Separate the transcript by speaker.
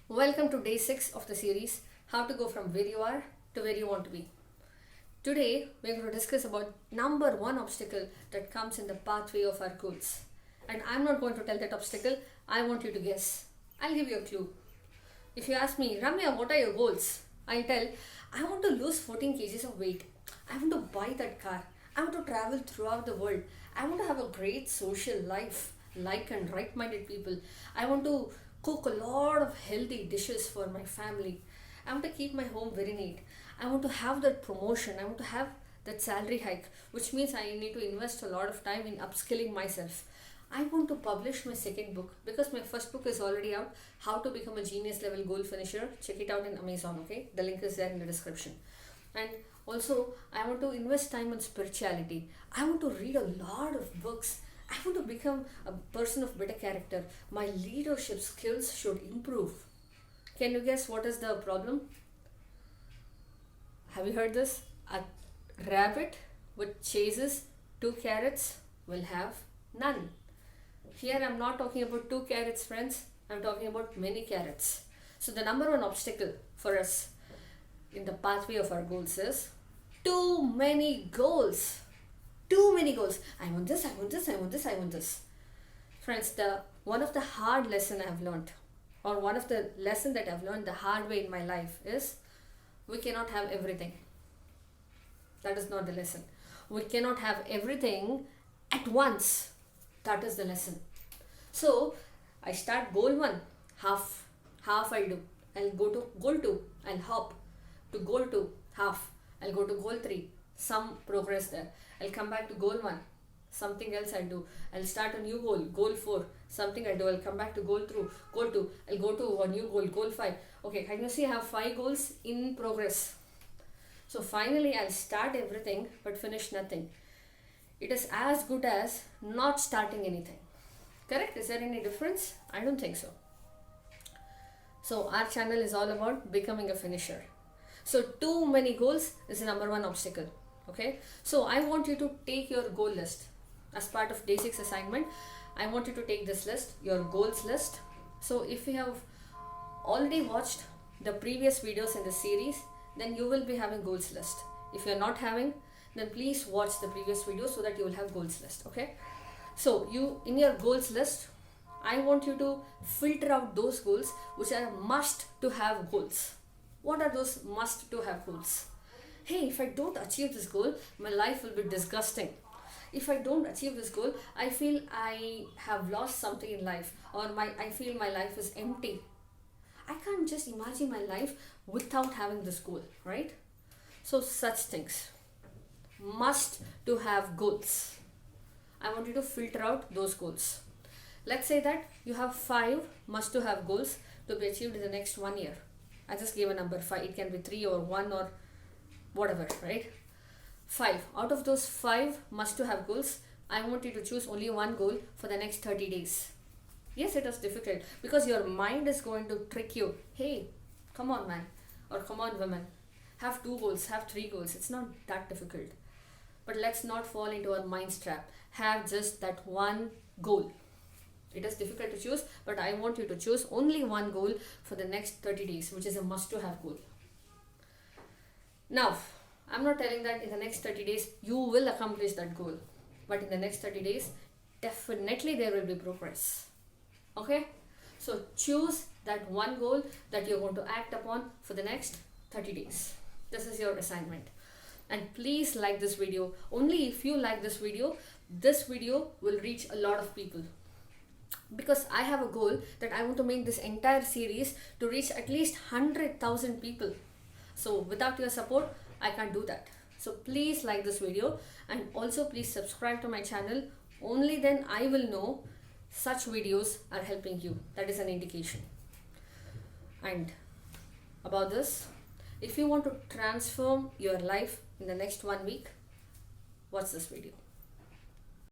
Speaker 1: Welcome to day 6 of the series, How to Go From Where You Are to Where You Want to Be. Today, we're going to discuss about number one obstacle that comes in the pathway of our goals. And I'm not going to tell that obstacle, I want you to guess. I'll give you a clue. If you ask me, Ramya, what are your goals? I'll tell, I want to lose 14 kgs of weight. I want to buy that car. I want to travel throughout the world. I want to have a great social life, like and right-minded people. I want to cook a lot of healthy dishes for my family. I want to keep my home very neat. I want to have that promotion. I want to have that salary hike, which means I need to invest a lot of time in upskilling myself. I want to publish my second book because my first book is already out, How to Become a Genius Level Goal Finisher. Check it out in Amazon, okay? The link is there in the description. And also, I want to invest time in spirituality. I want to read a lot of books. I want to become a person of better character. My leadership skills should improve. Can you guess what is the problem? Have you heard this? A rabbit which chases 2 carrots will have none. Here I'm not talking about 2 carrots, friends. I'm talking about many carrots. So the number one obstacle for us in the pathway of our goals is too many goals. Too many goals. I want this, I want this, I want this, I want this. Friends, one of the hard lesson I've learned, or one of the lesson that I've learned the hard way in my life is we cannot have everything. That is not the lesson. We cannot have everything at once. That is the lesson. So I start goal 1, half I'll do. I'll go to goal 2, I'll hop to goal 2, half. I'll go to goal 3, some progress there. I'll come back to goal 1, something else I'll do. I'll start a new goal 4, something I'll do. I'll come back to goal 2, I'll go to a new goal 5. Okay, can you see I have 5 goals in progress? So finally I'll start everything but finish nothing. It is as good as not starting anything. Correct? Is there any difference? I don't think so. So our channel is all about becoming a finisher. So too many goals is the number one obstacle. Okay, so I want you to take your goal list as part of day 6 assignment. I want you to take this list, your goals list. So if you have already watched the previous videos in the series, then you will be having goals list. If you're not having, then please watch the previous video so that you will have goals list. Okay, so you in your goals list, I want you to filter out those goals which are must to have goals. What are those must to have goals? Hey, if I don't achieve this goal, my life will be disgusting. If I don't achieve this goal, I feel I have lost something in life, or I feel my life is empty. I can't just imagine my life without having this goal, right? So such things. Must to have goals. I want you to filter out those goals. Let's say that you have 5 must to have goals to be achieved in the next 1 year. I just gave a number 5. It can be 3 or 1 or whatever, right? 5. Out of those 5 must to have goals, I want you to choose only one goal for the next 30 days. Yes, it is difficult because your mind is going to trick you. Hey, come on man, or come on woman. Have 2 goals, have 3 goals. It's not that difficult. But let's not fall into our mind's trap. Have just that one goal. It is difficult to choose, but I want you to choose only one goal for the next 30 days, which is a must to have goal. Now, I'm not telling that in the next 30 days you will accomplish that goal. But in the next 30 days, definitely there will be progress. Okay? So choose that one goal that you're going to act upon for the next 30 days. This is your assignment. And please like this video. Only if you like this video will reach a lot of people. Because I have a goal that I want to make this entire series to reach at least 100,000 people. So without your support, I can't do that. So please like this video and also please subscribe to my channel. Only then I will know such videos are helping you. That is an indication. And about this, if you want to transform your life in the next 1 week, watch this video.